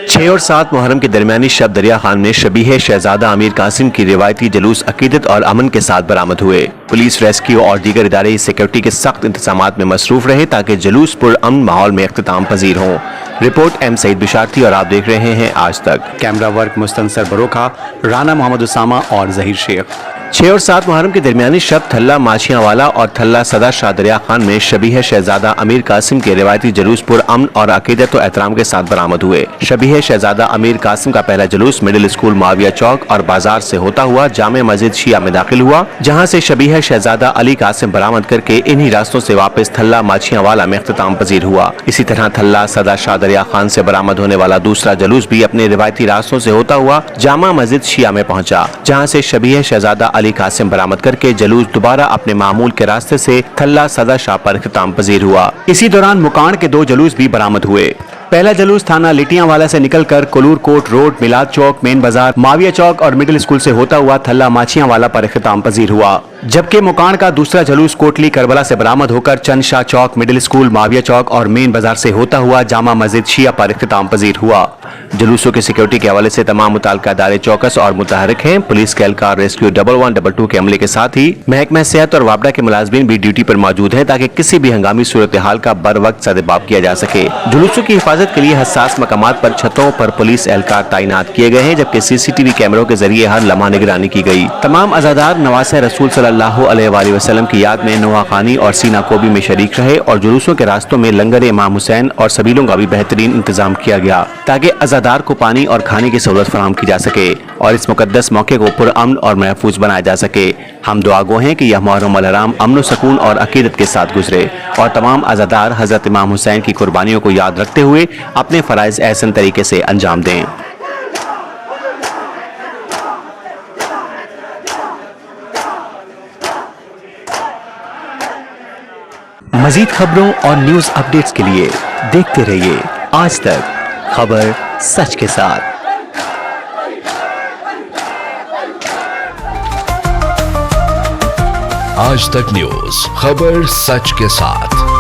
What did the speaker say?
छह और 7 मुहर्रम के दरमियानी शब दरिया खान में शबीह शहजादा अमीर कासिम की रिवायती जुलूस अकीदत और अमन के साथ बरामद हुए। पुलिस, रेस्क्यू और दीगर इदारे सिक्योरिटी के सख्त इंतजामात में मसरूफ रहे ताकि जुलूस पुरअमन माहौल में इख्तिताम पजीर हों। रिपोर्ट एम सईद बिशारती और आप देख रहे हैं आज तक। कैमरा वर्क मुस्तनसर बरोखा, राना मोहम्मद उसामा और जहीर शेख। 6 और 7 मुहर्रम के दरमियानी शब थल्ला माछियावाला और थल्ला सदा शाह दरिया खान में शबीह शहजादा अमीर कासिम के रिवायती जुलूस पुरअमन और अकीदत और एहतराम के साथ बरामद हुए। शबीह शहजादा अमीर कासिम का पहला जुलूस मिडिल स्कूल माविया चौक और बाजार से होता हुआ जामे मस्जिद शिया में दाखिल हुआ, जहां से शबीह शहजादा अली कासिम बरामद करके इन्हीं रास्तों से वापस थल्ला माछियावाला में इख्तिताम पजीर हुआ। इसी तरह थल्ला सदा शाह दरिया खान से बरामद होने वाला दूसरा जुलूस भी अपने रिवायती रास्तों से होता हुआ जामा मस्जिद शिया में पहुंचा, जहां से शबीह शहजादा अली कासिम बरामद करके जुलूस दोबारा अपने मामूल के रास्ते से थल्ला सदा शाह पर इख्तिताम पजीर हुआ। इसी दौरान मुकान के 2 जुलूस भी बरामद हुए। पहला जुलूस थाना लिटियांवाला से निकलकर कोलूर कोट रोड, मिलाद चौक, मेन बाजार, माविया चौक और मिडिल स्कूल से होता हुआ थल्ला माछियावाला पर इख्तिताम पजीर हुआ, जबकि मुकान का दूसरा जुलूस कोटली करबला से बरामद होकर चंद शाह चौक, मिडिल स्कूल, माविया चौक और मेन बाजार से होता हुआ जामा मस्जिद शिया पर इख्तिताम पजीर हुआ। जुलूसों की सिक्योरिटी के हवाले से तमाम मुताल्लिका इदारे चौकस और मुतहरिक हैं। पुलिस के एहलकार रेस्क्यू 1122 के अमले के साथ ही महकमा सेहत और वापडा के मुलाजमीन भी ड्यूटी पर मौजूद हैं ताकि किसी भी हंगामी सूरत हाल का बर वक्त सदबाब किया जा सके। जुलूसों की हिफाजत के लिए हसास मकामात पर छतों पर पुलिस एहलकार तैनात किए गए हैं, जबकि सीसीटीवी कैमरों के जरिए हर लम्हा निगरानी की गई। तमाम अज़ादार नवासे रसूल सल्लल्लाहु अलैहि वसल्लम की याद में नोहा खानी और सीना कोबी में शरीक रहे और जुलूसों के रास्तों में लंगर इमाम हुसैन और सबीलों का भी बेहतरीन इंतजाम किया गया ताकि अज़ादार को पानी और खाने की सहूलत फराहम की जा सके और इस मुकद्दस मौके को पुरअमन और महफूज बनाया जा सके। हम दुआ गो हैं कि यह मुहर्रम अल हराम अमन सुकून और अकीदत के साथ गुजरे और तमाम अज़ादार हजरत इमाम हुसैन की कुर्बानियों को याद रखते हुए अपने फराइज एहसन तरीके से अंजाम दें। मजीद खबरों और न्यूज अपडेट्स के लिए देखते रहिए आज तक, खबर सच के साथ। आज तक न्यूज, खबर सच के साथ।